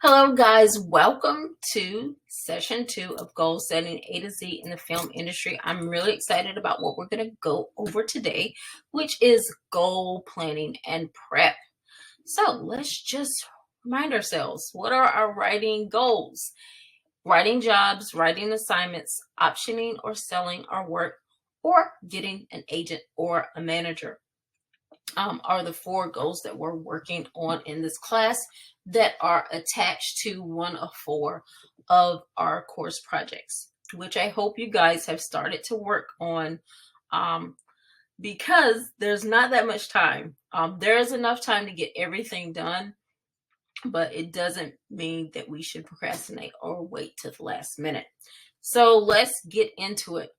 Hello, guys. Welcome to session 2 of goal setting A to Z in the film industry. I'm really excited about what we're going to go over today, which is goal planning and prep. So let's just remind ourselves, what are our writing goals? Writing jobs, writing assignments, optioning or selling our work, or getting an agent or a manager. Are the 4 goals that we're working on in this class that are attached to one of 4 of our course projects, which I hope you guys have started to work on because there's not that much time. There is enough time to get everything done, but it doesn't mean that we should procrastinate or wait till the last minute. So let's get into it.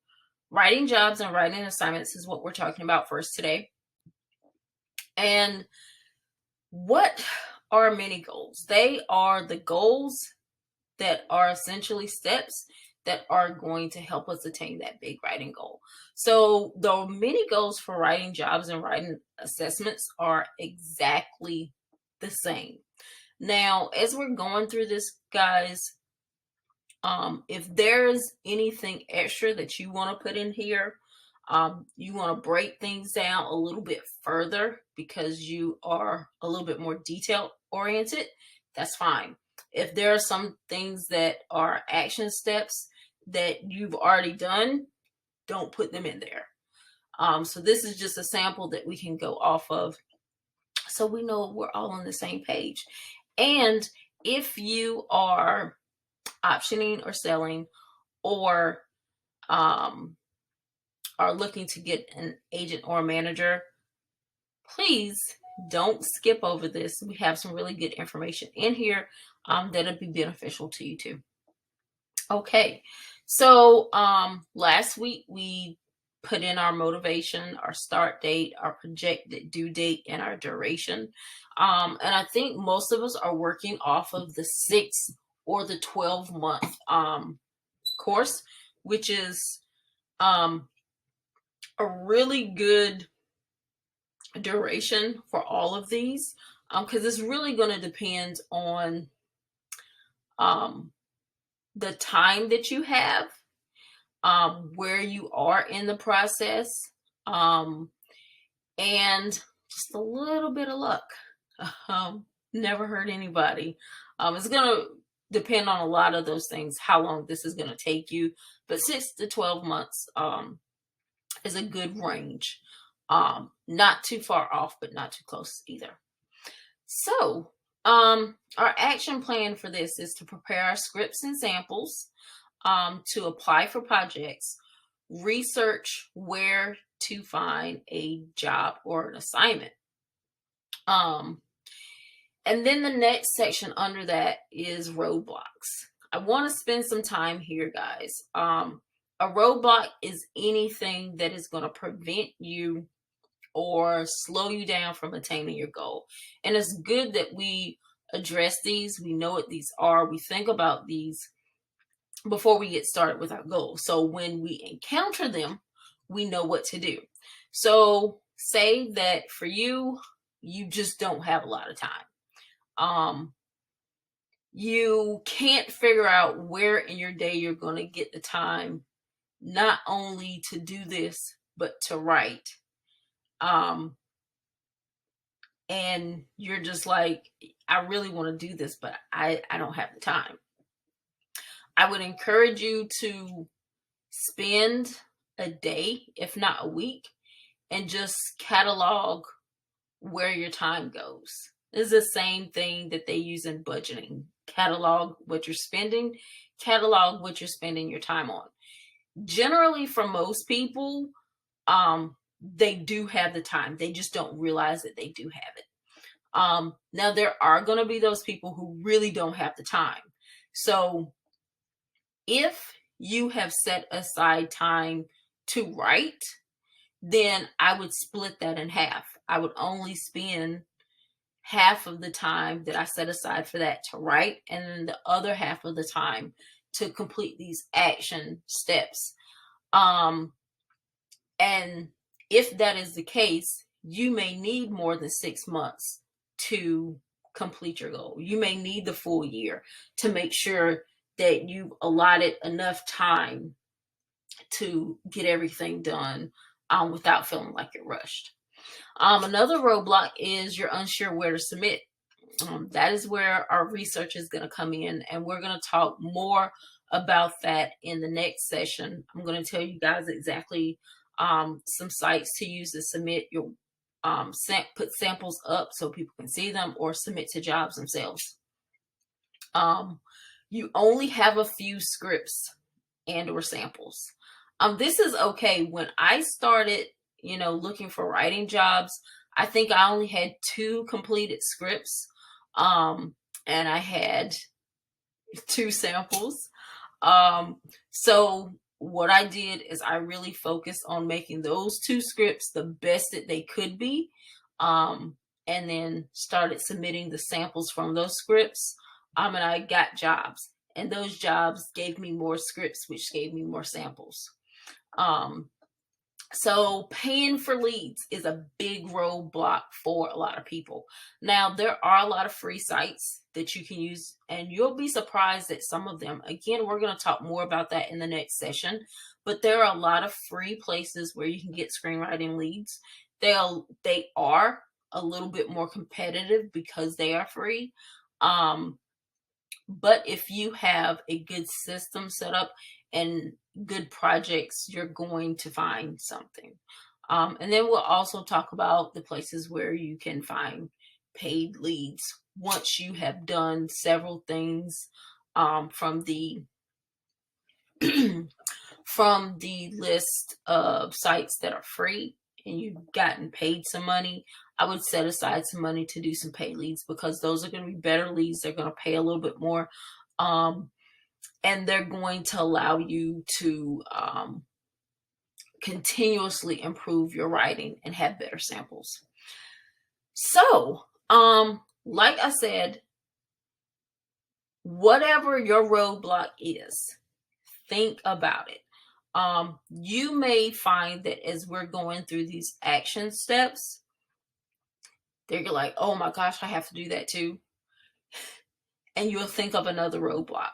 Writing jobs and writing assignments is what we're talking about first today. And what are mini goals? They are the goals that are essentially steps that are going to help us attain that big writing goal. So the mini goals for writing jobs and writing assessments are exactly the same. Now, as we're going through this, guys, if there's anything extra that you want to put in here, you want to break things down a little bit further because you are a little bit more detail oriented, that's fine. If there are some things that are action steps that you've already done, don't put them in there. So this is just a sample that we can go off of so we know we're all on the same page. And if you are optioning or selling or are looking to get an agent or a manager, please don't skip over this. We have some really good information in here that'll be beneficial to you too. Okay, so last week we put in our motivation, our start date, our projected due date, and our duration. And I think most of us are working off of the 6 or the 12-month course, which is a really good duration for all of these, because it's really going to depend on the time that you have, where you are in the process, and just a little bit of luck. Never hurt anybody. It's going to depend on a lot of those things, how long this is going to take you, but 6 to 12 months is a good range. Not too far off, but not too close either. So, our action plan for this is to prepare our scripts and samples, to apply for projects, research where to find a job or an assignment. And then the next section under that is roadblocks. I want to spend some time here, guys. A roadblock is anything that is going to prevent you or slow you down from attaining your goal. And it's good that we address these. We know what these are. We think about these before we get started with our goal. So when we encounter them, we know what to do. So say that for you, you just don't have a lot of time. You can't figure out where in your day you're going to get the time not only to do this, but to write. And you're just like, I really want to do this, but I don't have the time. I would encourage you to spend a day, if not a week, and just catalog where your time goes. This is the same thing that they use in budgeting. Catalog what you're spending, catalog what you're spending your time on. Generally, for most people, they do have the time. They just don't realize that they do have it. Now, there are going to be those people who really don't have the time. So if you have set aside time to write, then I would split that in half. I would only spend half of the time that I set aside for that to write, and then the other half of the time to complete these action steps. And if that is the case, you may need more than 6 months to complete your goal. You may need the full year to make sure that you've allotted enough time to get everything done without feeling like you're rushed. Another roadblock is you're unsure where to submit. That is where our research is going to come in, and we're going to talk more about that in the next session. I'm going to tell you guys exactly some sites to use to submit your put samples up so people can see them, or submit to jobs themselves. You only have a few scripts and or samples. This is okay. When I started, looking for writing jobs, I think I only had 2 completed scripts, and I had 2 samples. So what I did is I really focused on making those 2 scripts the best that they could be, and then started submitting the samples from those scripts, and I got jobs, and those jobs gave me more scripts, which gave me more samples. So paying for leads is a big roadblock for a lot of people. Now, there are a lot of free sites that you can use, and you'll be surprised at some of them. Again, we're going to talk more about that in the next session, but there are a lot of free places where you can get screenwriting leads. They are a little bit more competitive because they are free. But if you have a good system set up and good projects, you're going to find something. And then we'll also talk about the places where you can find paid leads once you have done several things from the from the list of sites that are free, and you've gotten paid some money. I would set aside some money to do some paid leads, because those are going to be better leads. They're going to pay a little bit more. And they're going to allow you to continuously improve your writing and have better samples. So, like I said, whatever your roadblock is, think about it. You may find that as we're going through these action steps, they're like, oh my gosh, I have to do that too. And you'll think of another roadblock.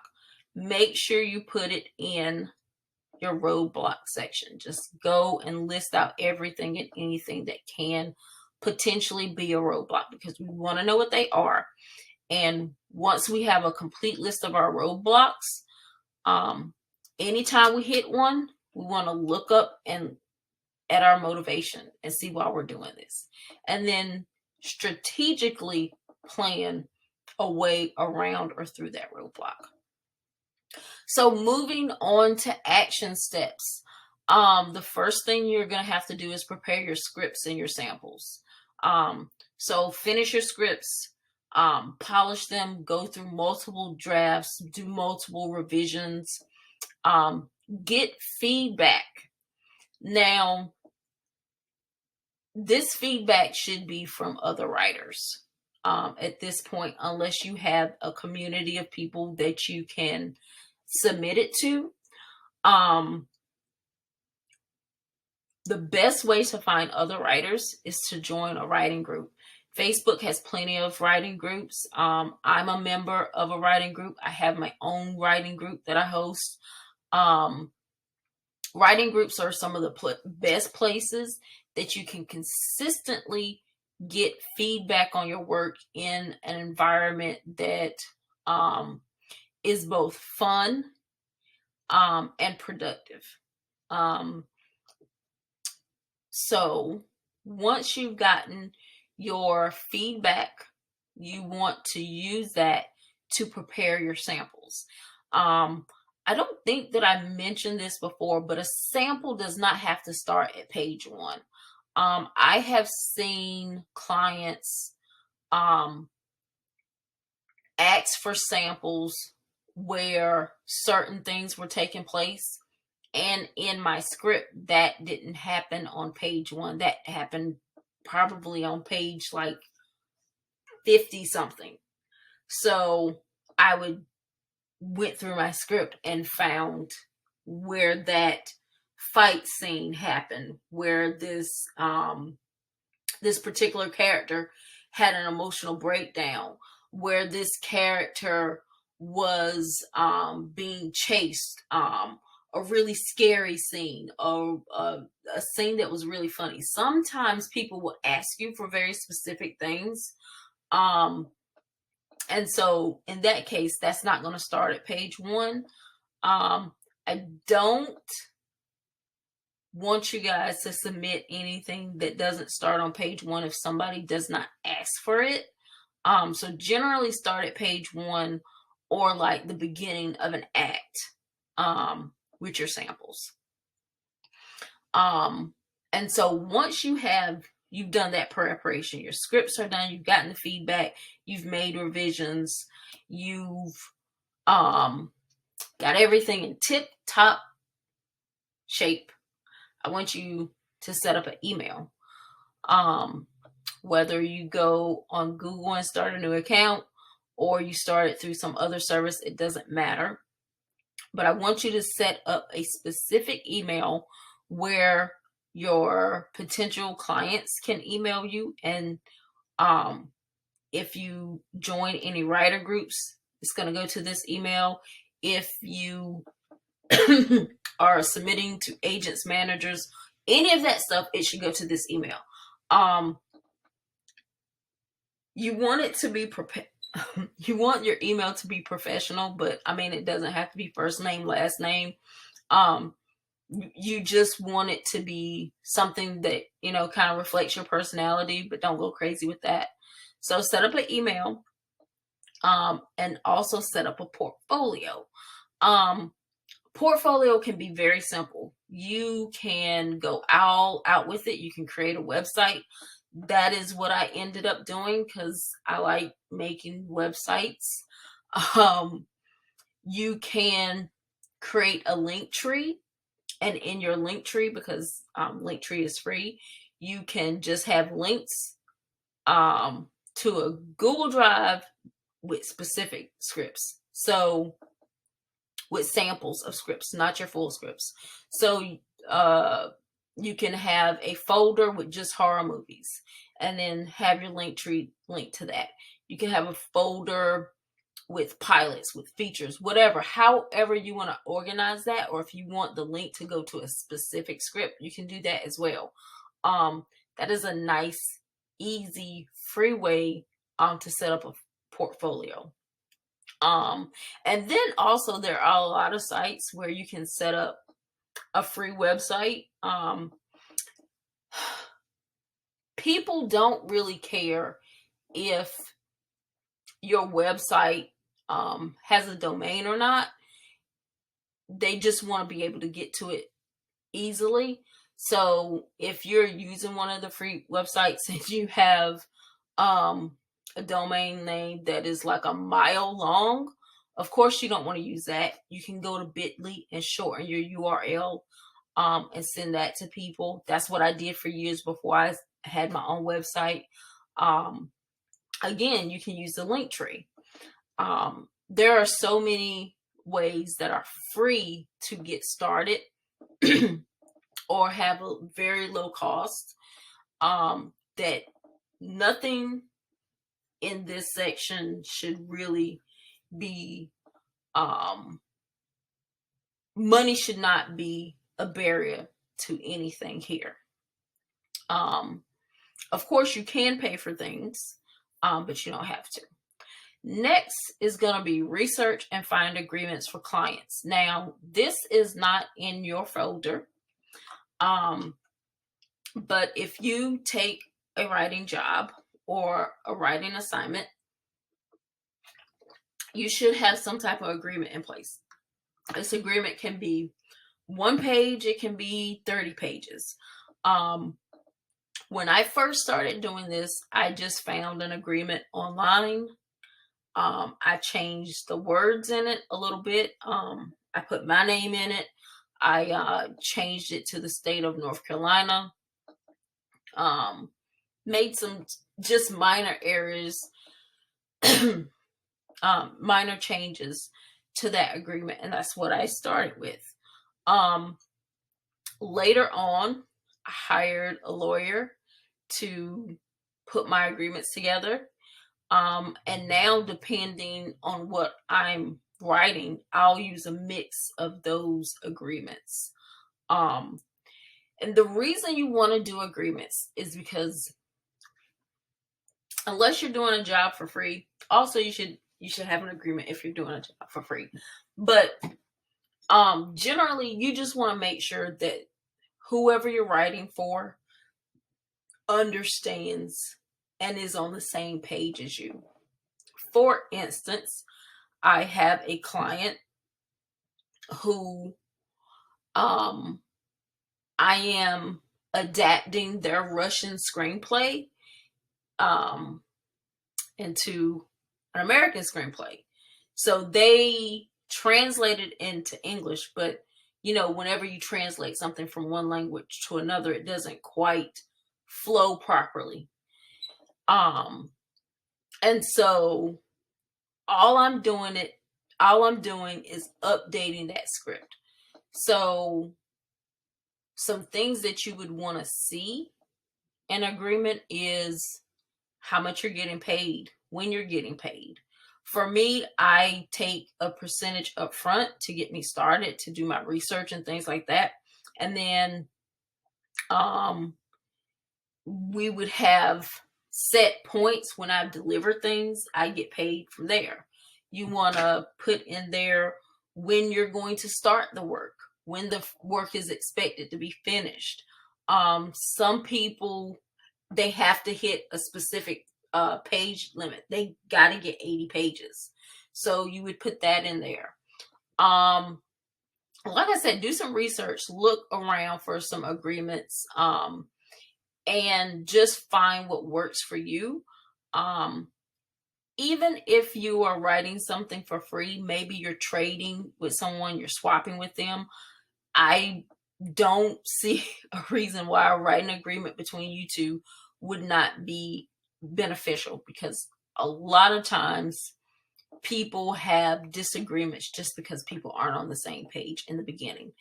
Make sure you put it in your roadblock section. Just go and list out everything and anything that can potentially be a roadblock, because we want to know what they are. And once we have a complete list of our roadblocks, anytime we hit one, we want to look up and at our motivation and see why we're doing this, and then strategically plan a way around or through that roadblock. So moving on to action steps. The first thing you're going to have to do is prepare your scripts and your samples. So finish your scripts, polish them, go through multiple drafts, do multiple revisions, get feedback. Now, this feedback should be from other writers at this point, unless you have a community of people that you can submit it to. The best way to find other writers is to join a writing group. Facebook has plenty of writing groups. I'm a member of a writing group. I have my own writing group that I host. Writing groups are some of the best places that you can consistently get feedback on your work in an environment that is both fun and productive. So once you've gotten your feedback, you want to use that to prepare your samples. I don't think that I mentioned this before, but a sample does not have to start at page 1. I have seen clients ask for samples where certain things were taking place, and in my script that didn't happen on page 1. That happened probably on page like 50 something. So I went through my script and found where that fight scene happened, where this particular character had an emotional breakdown, where this character was being chased, a really scary scene, or a scene that was really funny. Sometimes people will ask you for very specific things. And so in that case, that's not going to start at page 1. I don't want you guys to submit anything that doesn't start on page 1 if somebody does not ask for it. So generally start at page 1 or like the beginning of an act with your samples. And so once you've done that preparation, your scripts are done, you've gotten the feedback, you've made revisions, you've got everything in tip-top shape, I want you to set up an email. Whether you go on Google and start a new account, or you start it through some other service, it doesn't matter. But I want you to set up a specific email where your potential clients can email you. And if you join any writer groups, it's going to go to this email. If you are submitting to agents, managers, any of that stuff, it should go to this email. You want it to be you want your email to be professional, but I mean, it doesn't have to be first name, last name. You just want it to be something that, kind of reflects your personality, but don't go crazy with that. So set up an email, and also set up a portfolio. Portfolio can be very simple. You can go all out with it. You can create a website. That is what I ended up doing because I like making websites. You can create a link tree, and in your link tree, because link tree is free, you can just have links to a Google Drive with specific scripts. So with samples of scripts, not your full scripts. So you can have a folder with just horror movies, and then have your link tree linked to that. You can have a folder with pilots, with features, whatever, however you want to organize that. Or if you want the link to go to a specific script, you can do that as well. That is a nice, easy, free way to set up a portfolio. And then also there are a lot of sites where you can set up a free website. People don't really care if your website has a domain or not. They just want to be able to get to it easily. So if you're using one of the free websites and you have a domain name that is like a mile long, of course you don't want to use that. You can go to bit.ly and shorten your URL and send that to people. That's what I did for years before I had my own website. Again, you can use the link tree. There are so many ways that are free to get started or have a very low cost, that nothing in this section should really be, money should not be a barrier to anything here. Of course, you can pay for things, but you don't have to. Next is going to be research and find agreements for clients. Now, this is not in your folder, but if you take a writing job or a writing assignment, you should have some type of agreement in place. This agreement can be 1 page, it can be 30 pages. When I first started doing this, I just found an agreement online. I changed the words in it a little bit. I put my name in it. I changed it to the state of North Carolina. Made some just minor errors, minor changes to that agreement, and that's what I started with. Later on, I hired a lawyer to put my agreements together. And now, depending on what I'm writing, I'll use a mix of those agreements. And the reason you want to do agreements is because unless you're doing a job for free, also you should have an agreement if you're doing a job for free. But generally, you just want to make sure that whoever you're writing for understands and is on the same page as you. For instance, I have a client who I am adapting their Russian screenplay into an American screenplay. So they translated into English, but whenever you translate something from one language to another, it doesn't quite flow properly. And so all I'm doing is updating that script. So some things that you would want to see in agreement is how much you're getting paid, when you're getting paid. For me, I take a percentage up front to get me started, to do my research and things like that. And then we would have set points when I deliver things. I get paid from there. You want to put in there when you're going to start the work, when the work is expected to be finished. Some people, they have to hit a specific page limit. They got to get 80 pages. So you would put that in there. Like I said, do some research, look around for some agreements, and just find what works for you. Even if you are writing something for free, maybe you're trading with someone, you're swapping with them. I don't see a reason why writing an agreement between you two would not be beneficial, because a lot of times people have disagreements just because people aren't on the same page in the beginning.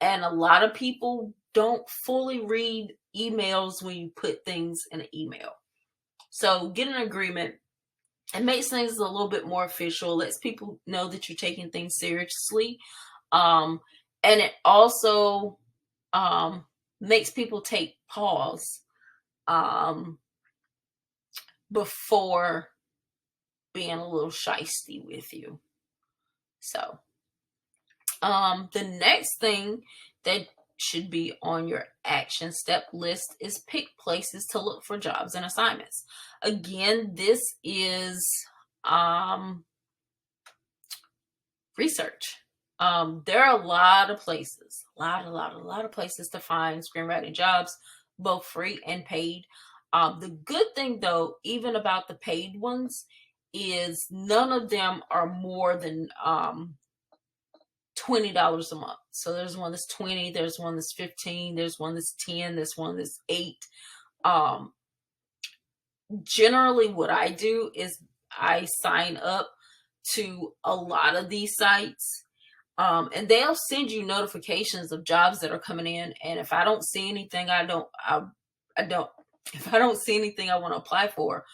And a lot of people don't fully read emails when you put things in an email. So get an agreement. It makes things a little bit more official, lets people know that you're taking things seriously. And it also makes people take pause before being a little shysty with you. So the next thing that should be on your action step list is pick places to look for jobs and assignments. Again, this is research. There are a lot of places, a lot of places to find screenwriting jobs, both free and paid. The good thing, though, even about the paid ones, is none of them are more than $20 a month. So there's one that's 20, there's one that's 15, there's one that's 10, there's one that's 8. Generally what I do is I sign up to a lot of these sites, and they'll send you notifications of jobs that are coming in. And if I don't see anything, if I don't see anything I want to apply for,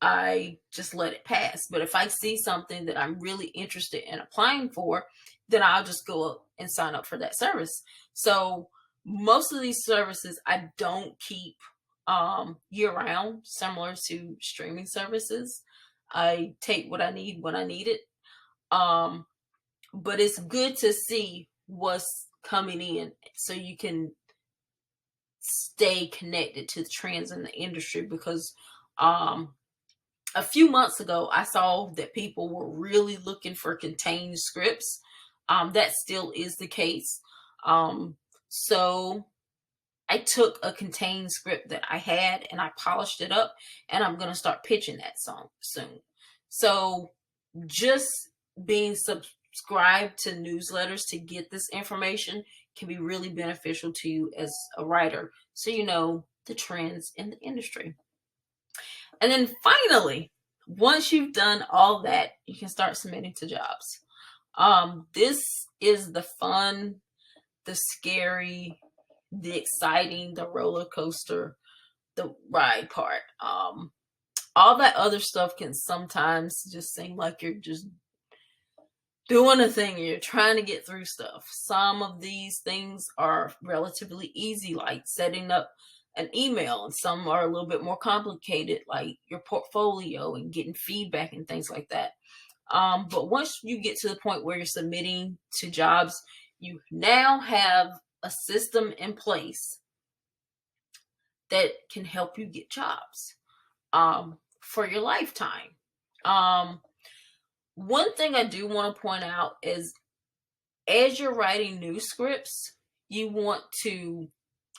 I just let it pass. But if I see something that I'm really interested in applying for, then I'll just go up and sign up for that service. So most of these services I don't keep year round, similar to streaming services. I take what I need when I need it. But it's good to see what's coming in so you can stay connected to the trends in the industry, because a few months ago, I saw that people were really looking for contained scripts. That still is the case. So I took a contained script that I had and I polished it up, and I'm going to start pitching that song soon. So just being subscribed to newsletters to get this information can be really beneficial to you as a writer, so you know the trends in the industry. And then finally, once you've done all that, you can start submitting to jobs. This is the fun, the scary, the exciting, the roller coaster, the ride part. All that other stuff can sometimes just seem like you're just doing a thing, you're trying to get through stuff. Some of these things are relatively easy, like setting up an email, and some are a little bit more complicated, like your portfolio and getting feedback and things like that. But once you get to the point where you're submitting to jobs, you now have a system in place that can help you get jobs for your lifetime. One thing I do want to point out is, as you're writing new scripts, you want to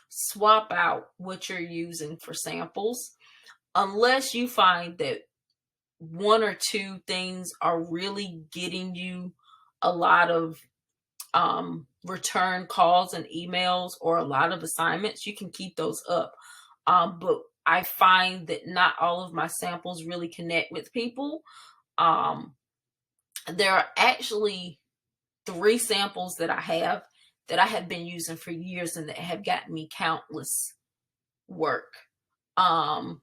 swap out what you're using for samples, unless you find that one or two things are really getting you a lot of return calls and emails or a lot of assignments. You can keep those up. But I find that not all of my samples really connect with people. There are actually 3 samples that I have been using for years and that have gotten me countless work. And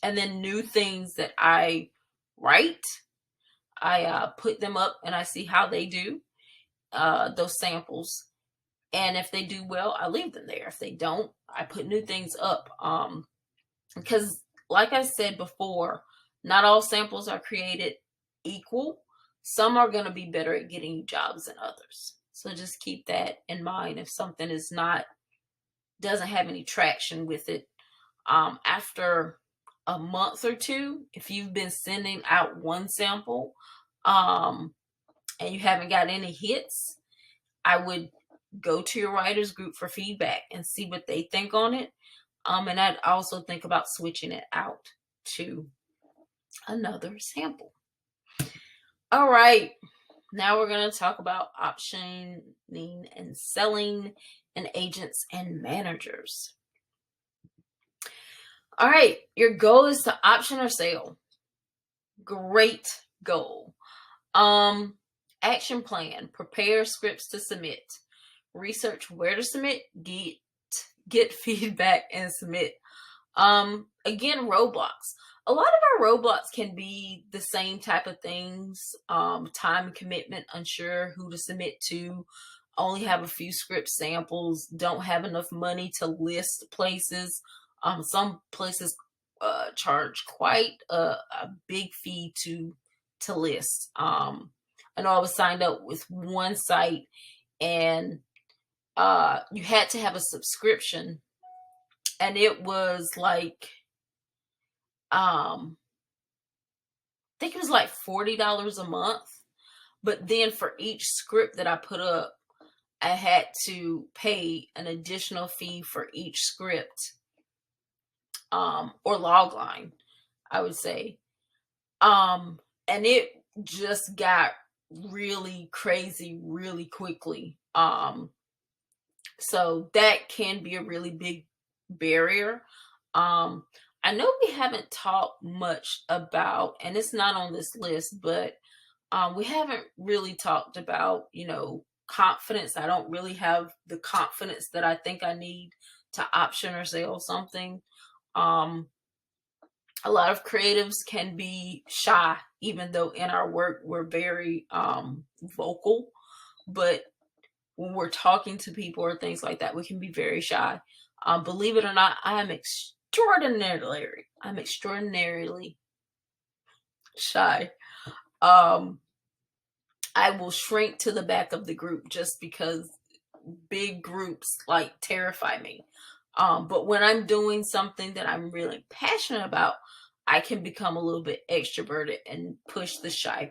then new things that I write, I put them up and I see how they do, those samples. And if they do well, I leave them there. If they don't, I put new things up. Because like I said before, not all samples are created equal. Some are going to be better at getting you jobs than others. So just keep that in mind. If something doesn't have any traction with it, after a month or two, if you've been sending out one sample, and you haven't got any hits, I would go to your writers group for feedback and see what they think on it. And I'd also think about switching it out to another sample. All right, now we're going to talk about optioning and selling and agents and managers. All right, your goal is to option or sell. Great goal. Action plan, prepare scripts to submit, research where to submit, get feedback, and submit. Again, roadblocks. A lot of our roadblocks can be the same type of things. Time commitment, unsure who to submit to, only have a few script samples, don't have enough money to list places. Some places charge quite a big fee to list. I know I was signed up with one site, and you had to have a subscription, and it was like, I think it was like $40 a month. But then for each script that I put up, I had to pay an additional fee for each script, or log line, I would say. And it just got really crazy really quickly. So that can be a really big barrier. I know we haven't talked much about, and it's not on this list, but we haven't really talked about, confidence. I don't really have the confidence that I think I need to option or sell something. A lot of creatives can be shy, even though in our work we're very vocal. But when we're talking to people or things like that, we can be very shy. Believe it or not, I'm extraordinarily shy. I will shrink to the back of the group just because big groups terrify me. But when I'm doing something that I'm really passionate about, I can become a little bit extroverted and push the shy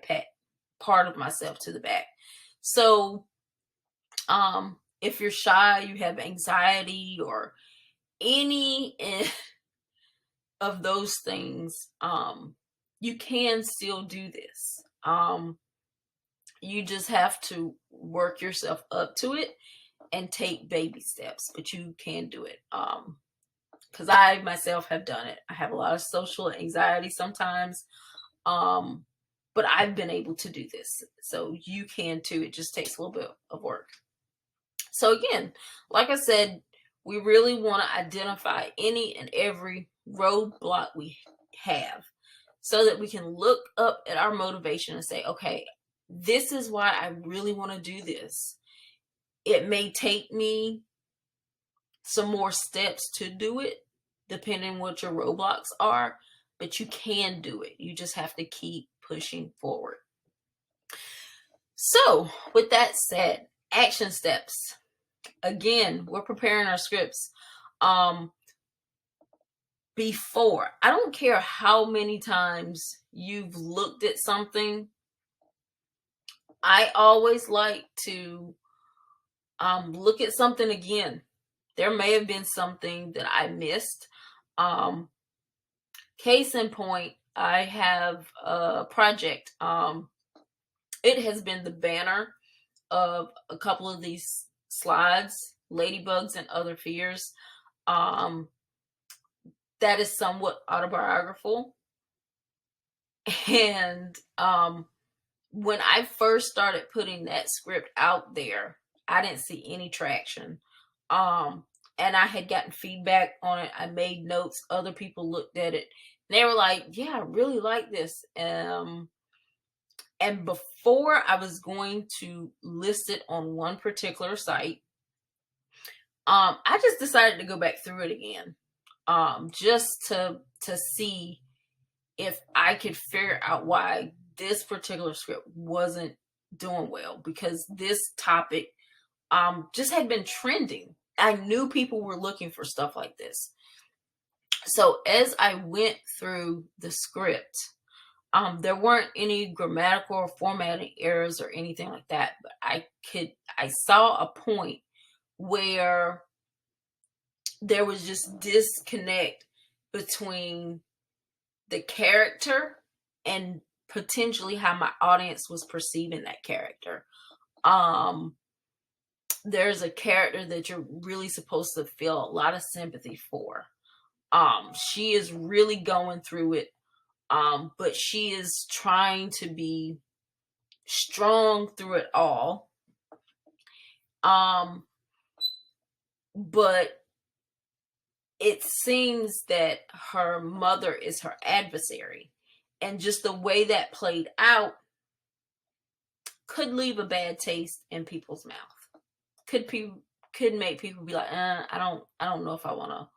part of myself to the back. So if you're shy, you have anxiety or any of those things, you can still do this. You just have to work yourself up to it and take baby steps, but you can do it. Because I myself have done it. I have a lot of social anxiety sometimes, but I've been able to do this. So you can too. It just takes a little bit of work. So again, like I said, we really want to identify any and every roadblock we have. so that we can look up at our motivation and say, okay, this is why I really want to do this. It may take me some more steps to do it, depending on what your roadblocks are, but you can do it. You just have to keep pushing forward. So, with that said, action steps. Again, we're preparing our scripts. Before, I don't care how many times you've looked at something, I always like to look at something again. There may have been something that I missed. Case in point, I have a project. It has been the banner of a couple of these slides, Ladybugs and Other Fears. That is somewhat autobiographical. And when I first started putting that script out there, I didn't see any traction. And I had gotten feedback on it. I made notes. Other people looked at it. And they were like, yeah, I really like this. And before I was going to list it on one particular site, I just decided to go back through it again. Just to see if I could figure out why this particular script wasn't doing well, because this topic just had been trending. I knew people were looking for stuff like this. So as I went through the script, there weren't any grammatical or formatting errors or anything like that, but I saw a point where there was just disconnect between the character and potentially how my audience was perceiving that character. There's a character that you're really supposed to feel a lot of sympathy for. She is really going through it, but she is trying to be strong through it all. But it seems that her mother is her adversary, and just the way that played out could leave a bad taste in people's mouth. Could make people be like, I don't know if I want to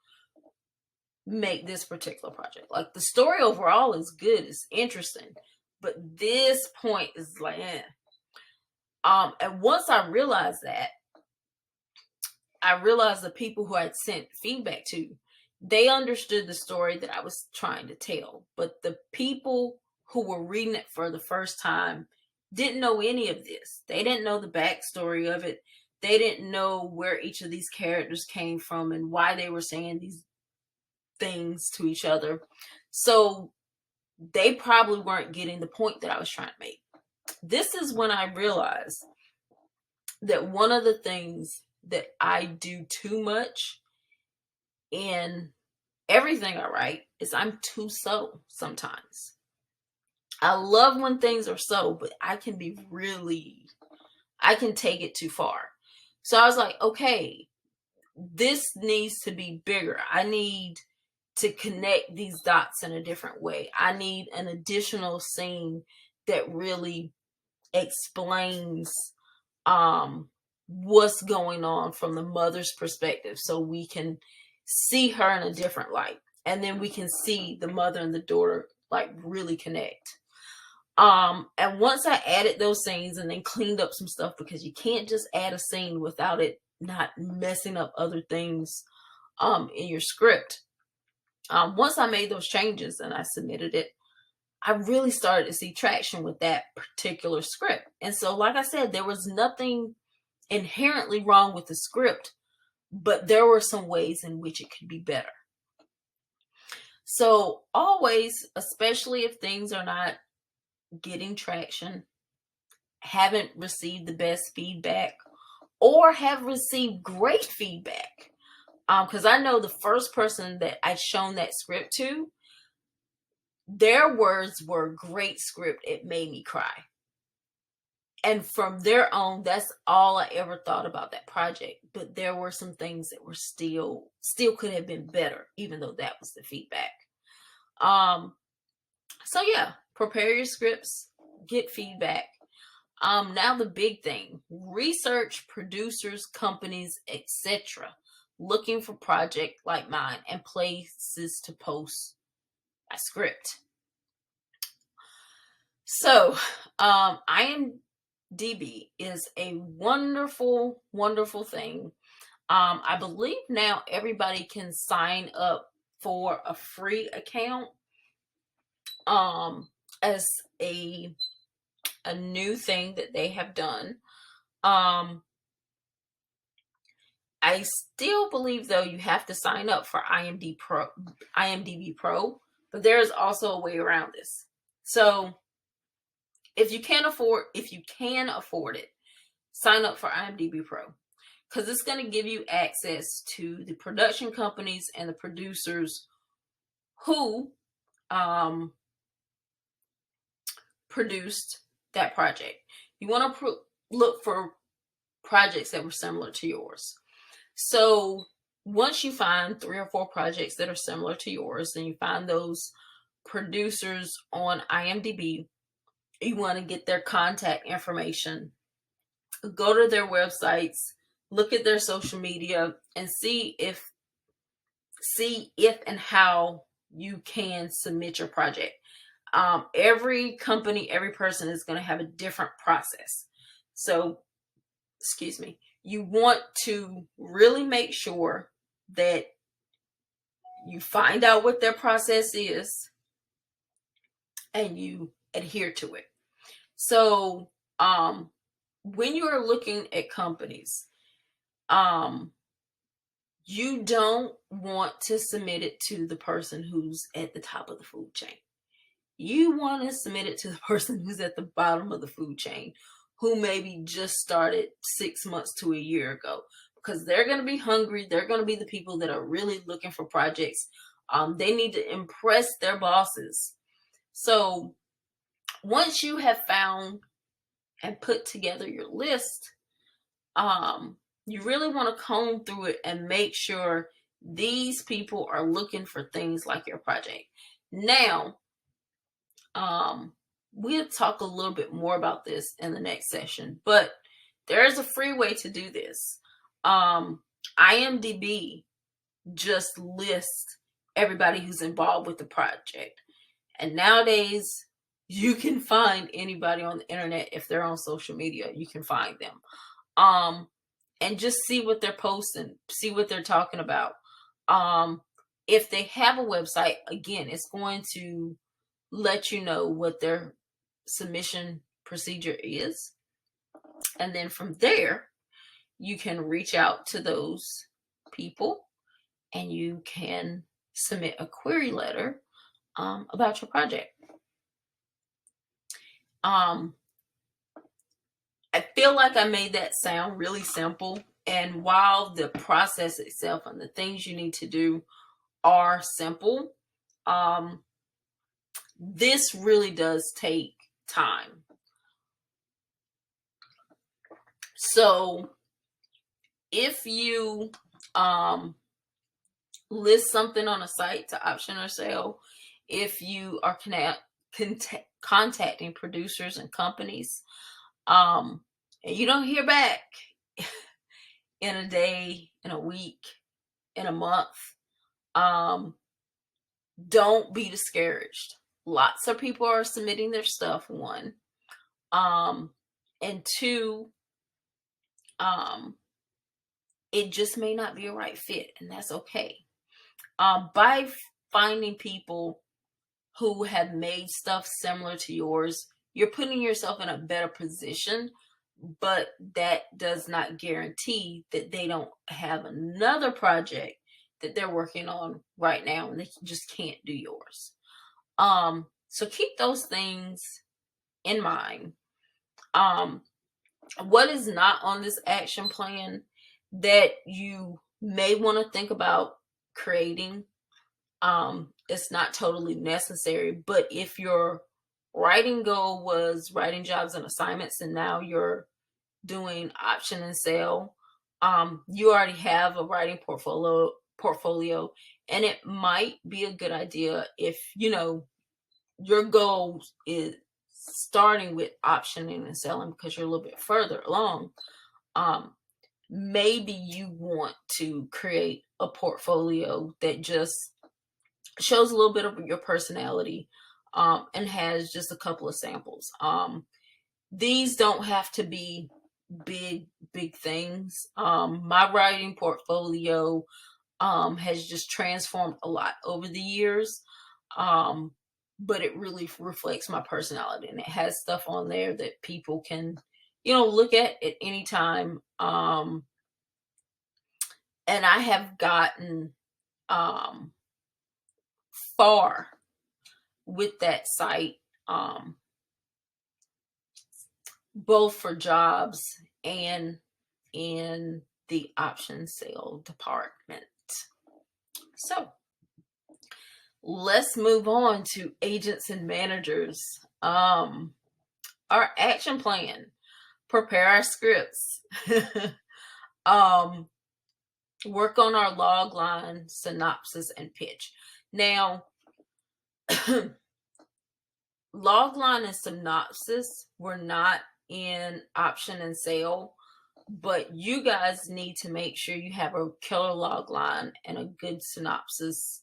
make this particular project. Like, the story overall is good, it's interesting, but this point is like, and once I realized that, I realized the people who I'd sent feedback to, they understood the story that I was trying to tell, but the people who were reading it for the first time didn't know any of this. They didn't know the backstory of it. They didn't know where each of these characters came from and why they were saying these things to each other. So they probably weren't getting the point that I was trying to make. This is when I realized that one of the things that I do too much in everything I write is I'm too subtle sometimes. I love when things are subtle, but I can take it too far. So I was like, okay, this needs to be bigger. I need to connect these dots in a different way. I need an additional scene that really explains what's going on from the mother's perspective, so we can see her in a different light, and then we can see the mother and the daughter like really connect. And once I added those scenes and then cleaned up some stuff, because you can't just add a scene without it not messing up other things in your script. Once I made those changes and I submitted it, I really started to see traction with that particular script. And so, like I said, there was nothing inherently wrong with the script, but there were some ways in which it could be better. So always, especially if things are not getting traction, haven't received the best feedback, or have received great feedback, because I know the first person that I'd shown that script to, their words were, great script, it made me cry. And from their own, that's all I ever thought about that project. But there were some things that were still could have been better, even though that was the feedback. So yeah, prepare your scripts, get feedback. Now the big thing, research producers, companies, etc. looking for project like mine and places to post a script. So, IMDb is a wonderful, wonderful thing. I believe now everybody can sign up for a free account as a new thing that they have done. I still believe though you have to sign up for IMDb Pro, but there's also a way around this. So if you can afford it, sign up for IMDb Pro, because it's going to give you access to the production companies and the producers who produced that project. You want to look for projects that were similar to yours. So once you find 3 or 4 projects that are similar to yours, and you find those producers on IMDb, you want to get their contact information, go to their websites, look at their social media, and see if and how you can submit your project. Every company, every person is going to have a different process. So, excuse me, you want to really make sure that you find out what their process is and you adhere to it. So, when you are looking at companies, you don't want to submit it to the person who's at the top of the food chain. You want to submit it to the person who's at the bottom of the food chain, who maybe just started 6 months to a year ago, because they're going to be hungry. They're going to be the people that are really looking for projects. They need to impress their bosses. So once you have found and put together your list, you really want to comb through it and make sure these people are looking for things like your project. Now, we'll talk a little bit more about this in the next session, but there is a free way to do this. IMDb just lists everybody who's involved with the project. And nowadays, you can find anybody on the internet. If they're on social media, you can find them. And just see what they're posting, see what they're talking about. If they have a website, again, it's going to let you know what their submission procedure is. And then from there, you can reach out to those people and you can submit a query letter about your project. I feel like I made that sound really simple. And while the process itself and the things you need to do are simple, this really does take time. So if you list something on a site to option or sell, if you are contacting producers and companies, and you don't hear back in a day, in a week, in a month, don't be discouraged. Lots of people are submitting their stuff, 1. And 2, it just may not be a right fit, and that's okay. By finding people who have made stuff similar to yours, you're putting yourself in a better position, but that does not guarantee that they don't have another project that they're working on right now and they just can't do yours. So keep those things in mind. What is not on this action plan that you may want to think about creating? It's not totally necessary, but if your writing goal was writing jobs and assignments and now you're doing option and sell, you already have a writing portfolio, and it might be a good idea if, your goal is starting with optioning and selling because you're a little bit further along. Maybe you want to create a portfolio that just shows a little bit of your personality, and has just a couple of samples. These don't have to be big things. My writing portfolio has just transformed a lot over the years. But it really reflects my personality, and it has stuff on there that people can, look at any time. And I have gotten far with that site, both for jobs and in the option sale department. So let's move on to agents and managers. Our action plan: prepare our scripts, work on our log line, synopsis, and pitch. Now, log line and synopsis were not in option and sale, but you guys need to make sure you have a killer log line and a good synopsis,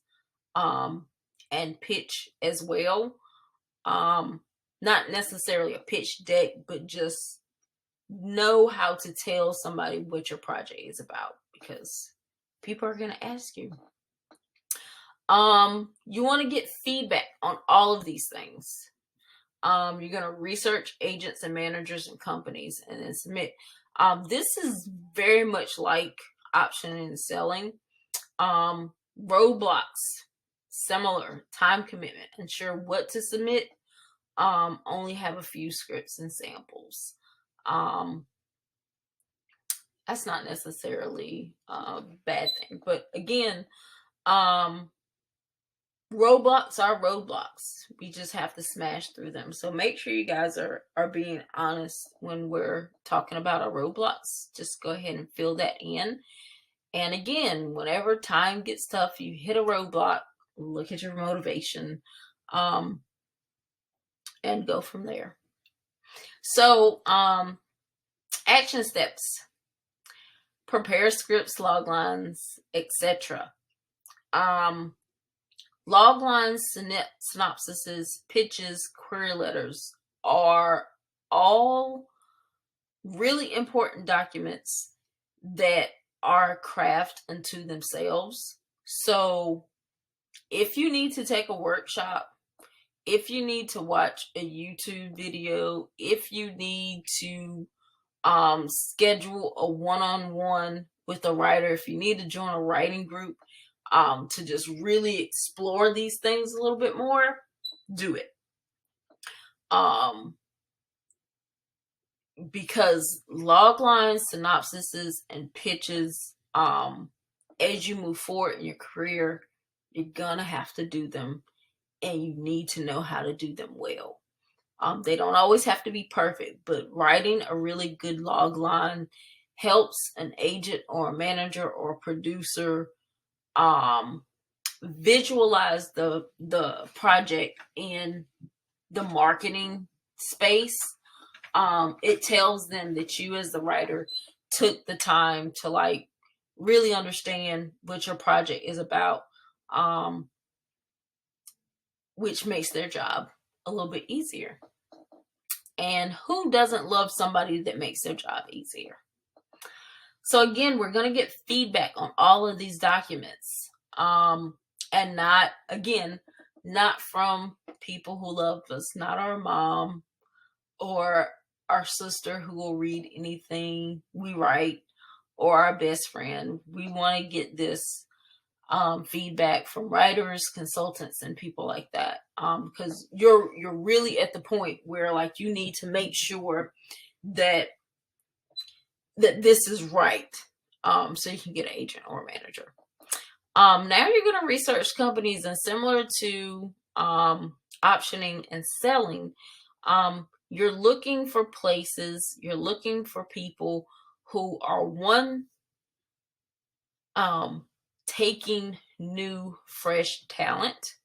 and pitch as well. Not necessarily a pitch deck, but just know how to tell somebody what your project is about, because people are going to ask you. You want to get feedback on all of these things. You're going to research agents and managers and companies and then submit. This is very much like optioning and selling. Roadblocks, similar. Time commitment, ensure what to submit. Only have a few scripts and samples. That's not necessarily a bad thing, but again, roadblocks are roadblocks. We just have to smash through them. So make sure you guys are being honest when we're talking about our roadblocks. Just go ahead and fill that in. And again, whenever time gets tough, you hit a roadblock, look at your motivation, and go from there. So, action steps: prepare scripts, log lines, etc. Log lines, synopsises, pitches, query letters are all really important documents that are craft unto themselves. So if you need to take a workshop, if you need to watch a YouTube video, if you need to schedule a one-on-one with a writer, if you need to join a writing group, to just really explore these things a little bit more, do it. Because log lines, synopsises, and pitches, as you move forward in your career, you're gonna have to do them, and you need to know how to do them well. They don't always have to be perfect, but writing a really good log line helps an agent or a manager or a producer visualize the project in the marketing space. It tells them that you as the writer took the time to really understand what your project is about, which makes their job a little bit easier. And who doesn't love somebody that makes their job easier? So again, we're going to get feedback on all of these documents. And not from people who love us, not our mom or our sister who will read anything we write, or our best friend. We want to get this feedback from writers, consultants, and people like that, because you're really at the point where you need to make sure that this is right, so you can get an agent or a manager. Now you're going to research companies, and similar to optioning and selling, you're looking for places, you're looking for people who are taking new, fresh talent,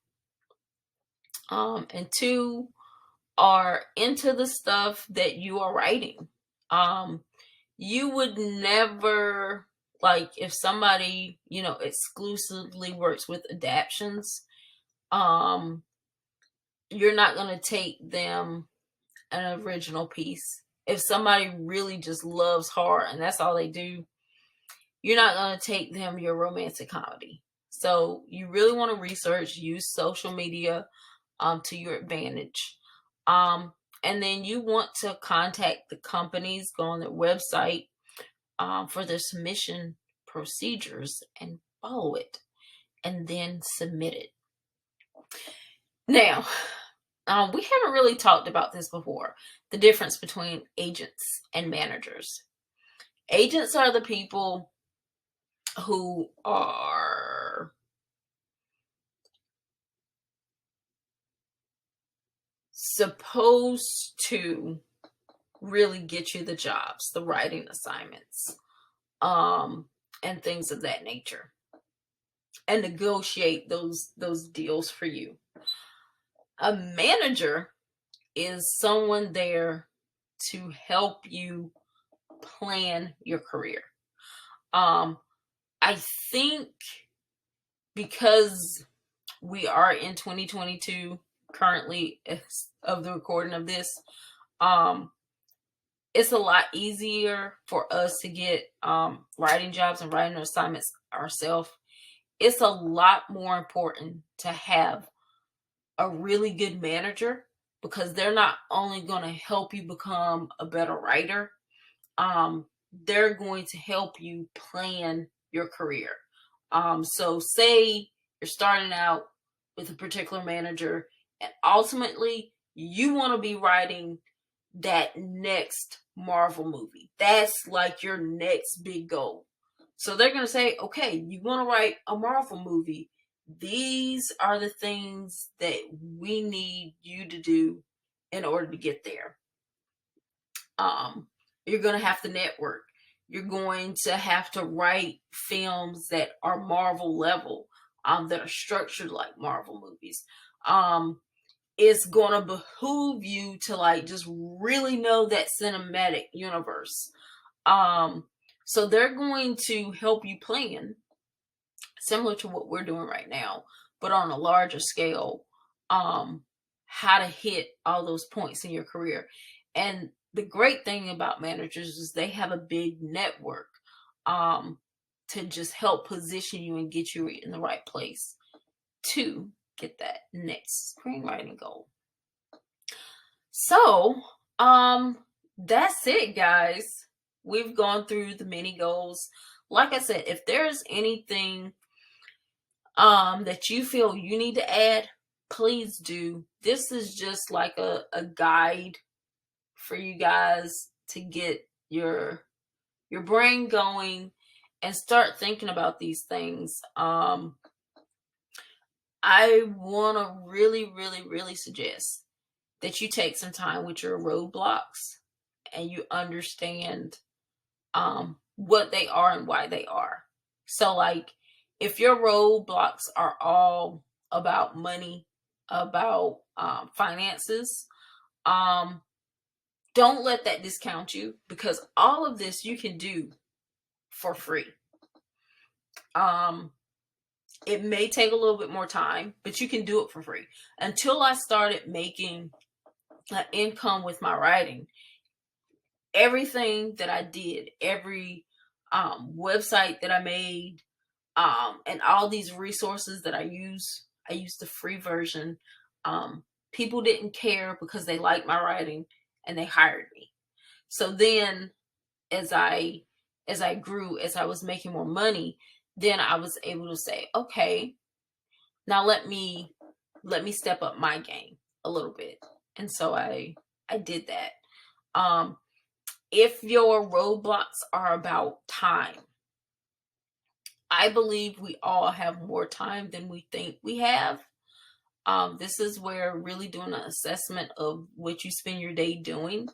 and 2 are into the stuff that you are writing. You would never, like, if somebody, exclusively works with adaptions, you're not going to take them an original piece. If somebody really just loves horror and that's all they do, you're not going to take them your romantic comedy. So you really want to research, use social media to your advantage. And then you want to contact the companies, go on their website for their submission procedures and follow it, and then submit it. Now, we haven't really talked about this before, the difference between agents and managers. Agents are the people who are supposed to really get you the jobs, the writing assignments, and things of that nature, and negotiate those deals for you. A manager is someone there to help you plan your career. I think because we are in 2022 currently of the recording of this, it's a lot easier for us to get writing jobs and writing assignments ourselves. It's a lot more important to have a really good manager, because they're not only going to help you become a better writer, they're going to help you plan your career. So say you're starting out with a particular manager, and ultimately you want to be writing that next Marvel movie. That's like your next big goal. So they're going to say, okay, you want to write a Marvel movie. These are the things that we need you to do in order to get there. You're going to have to network. You're going to have to write films that are Marvel level, that are structured like Marvel movies. It's going to behoove you to just really know that cinematic universe. So they're going to help you plan, similar to what we're doing right now, but on a larger scale, how to hit all those points in your career. And the great thing about managers is they have a big network to just help position you and get you in the right place to get that next screenwriting goal. So, that's it, guys. We've gone through the mini goals. Like I said, if there's anything that you feel you need to add, please do. This is just like a guide for you guys to get your brain going and start thinking about these things. I want to really, really, really suggest that you take some time with your roadblocks and you understand what they are and why they are. So, if your roadblocks are all about money, about finances, don't let that discount you, because all of this you can do for free. It may take a little bit more time, but you can do it for free. Until I started making an income with my writing, everything that I did, every website that I made, and all these resources that I used the free version. People didn't care because they liked my writing and they hired me. So then as I grew, as I was making more money, then I was able to say, okay, now let me step up my game a little bit. And so I did that. If your roadblocks are about time, I believe we all have more time than we think we have. This is where really doing an assessment of what you spend your day doing,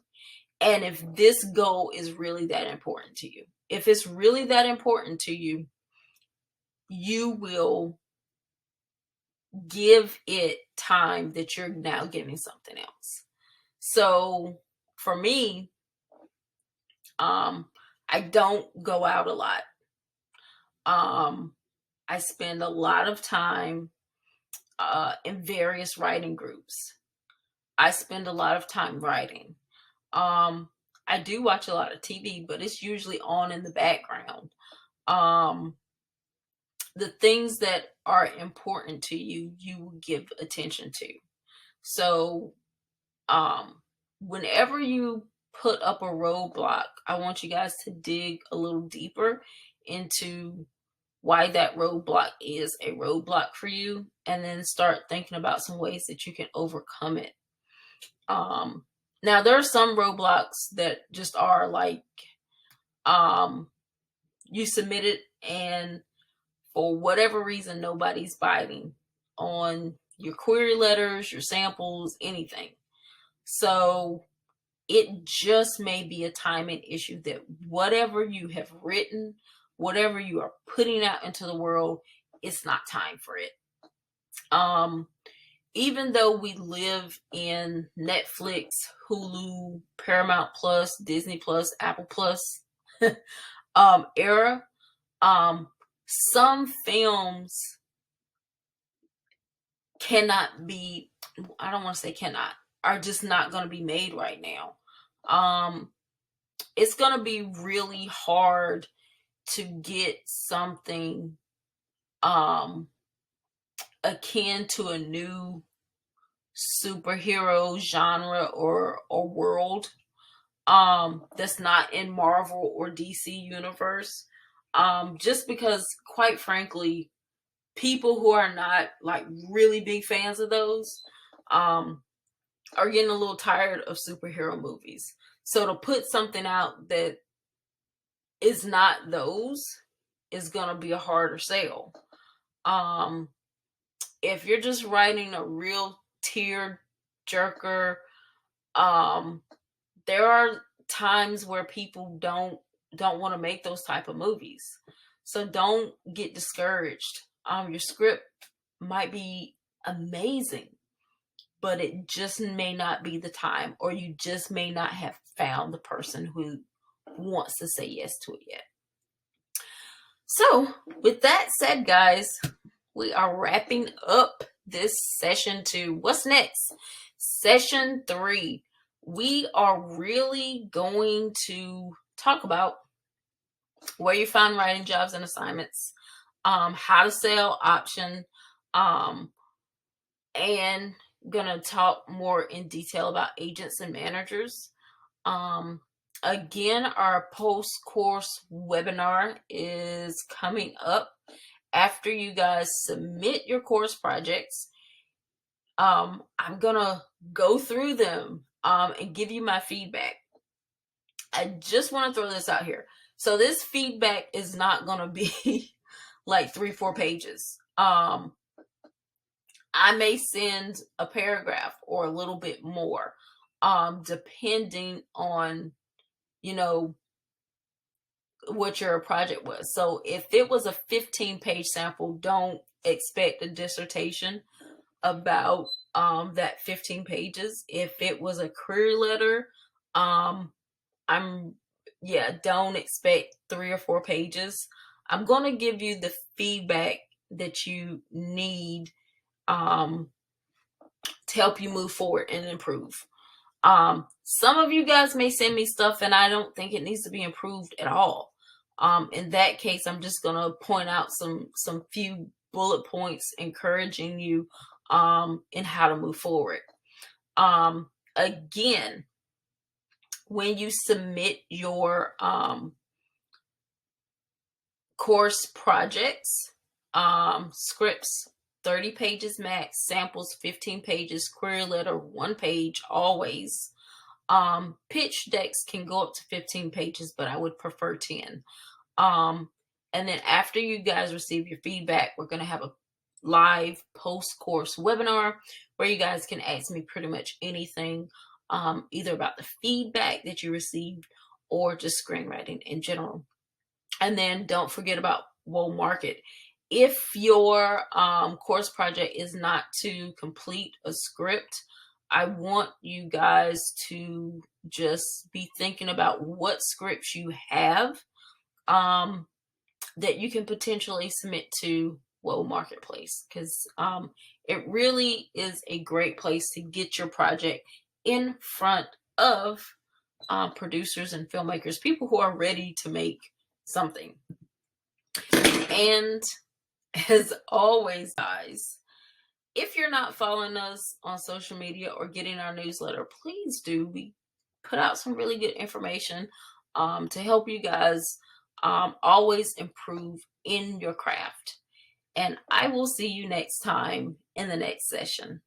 and if this goal is really that important to you. If it's really that important to you, you will give it time that you're now giving something else. So for me, I don't go out a lot. I spend a lot of time in various writing groups. I spend a lot of time writing. I do watch a lot of TV, but it's usually on in the background. The things that are important to you, you will give attention to. So, whenever you put up a roadblock, I want you guys to dig a little deeper into why that roadblock is a roadblock for you, and then start thinking about some ways that you can overcome it. Now there are some roadblocks that just are like, you submit it and for whatever reason nobody's biting on your query letters, your samples, anything. So it just may be a timing issue that whatever you have written, whatever you are putting out into the world, it's not time for it. Even though we live in Netflix, Hulu, Paramount Plus, Disney Plus, Apple Plus era, some films cannot be, I don't want to say cannot, are just not going to be made right now. It's going to be really hard to get something akin to a new superhero genre or world that's not in Marvel or DC universe, just because, quite frankly, people who are not like really big fans of those are getting a little tired of superhero movies. So to put something out that is not those is gonna be a harder sell. If you're just writing a real tear jerker, there are times where people don't want to make those type of movies. So don't get discouraged. Your script might be amazing, but it just may not be the time, or you just may not have found the person who wants to say yes to it yet. So with that said, guys, we are wrapping up this session 2. What's next? Session 3. We are really going to talk about where you find writing jobs and assignments, how to sell option, and gonna talk more in detail about agents and managers. Again, our post-course webinar is coming up after you guys submit your course projects. I'm gonna go through them and give you my feedback. I just want to throw this out here. So this feedback is not gonna be like 3-4 pages. I may send a paragraph or a little bit more, depending on, what your project was. So if it was a 15-page sample, don't expect a dissertation about that 15 pages. If it was a query letter, don't expect 3 or 4 pages. I'm going to give you the feedback that you need to help you move forward and improve. Some of you guys may send me stuff and I don't think it needs to be improved at all. In that case, I'm just going to point out some few bullet points encouraging you in how to move forward. Again, when you submit your course projects, scripts 30 pages max, samples 15 pages, query letter 1 page always. Pitch decks can go up to 15 pages, but I would prefer 10. And then after you guys receive your feedback, we're going to have a live post-course webinar where you guys can ask me pretty much anything, either about the feedback that you received or just screenwriting in general. And then don't forget about WOACelerator. If your course project is not to complete a script, I want you guys to just be thinking about what scripts you have that you can potentially submit to WOA Marketplace, because it really is a great place to get your project in front of producers and filmmakers, people who are ready to make something. And as always, guys, if you're not following us on social media or getting our newsletter, please do. We put out some really good information to help you guys always improve in your craft. And I will see you next time in the next session.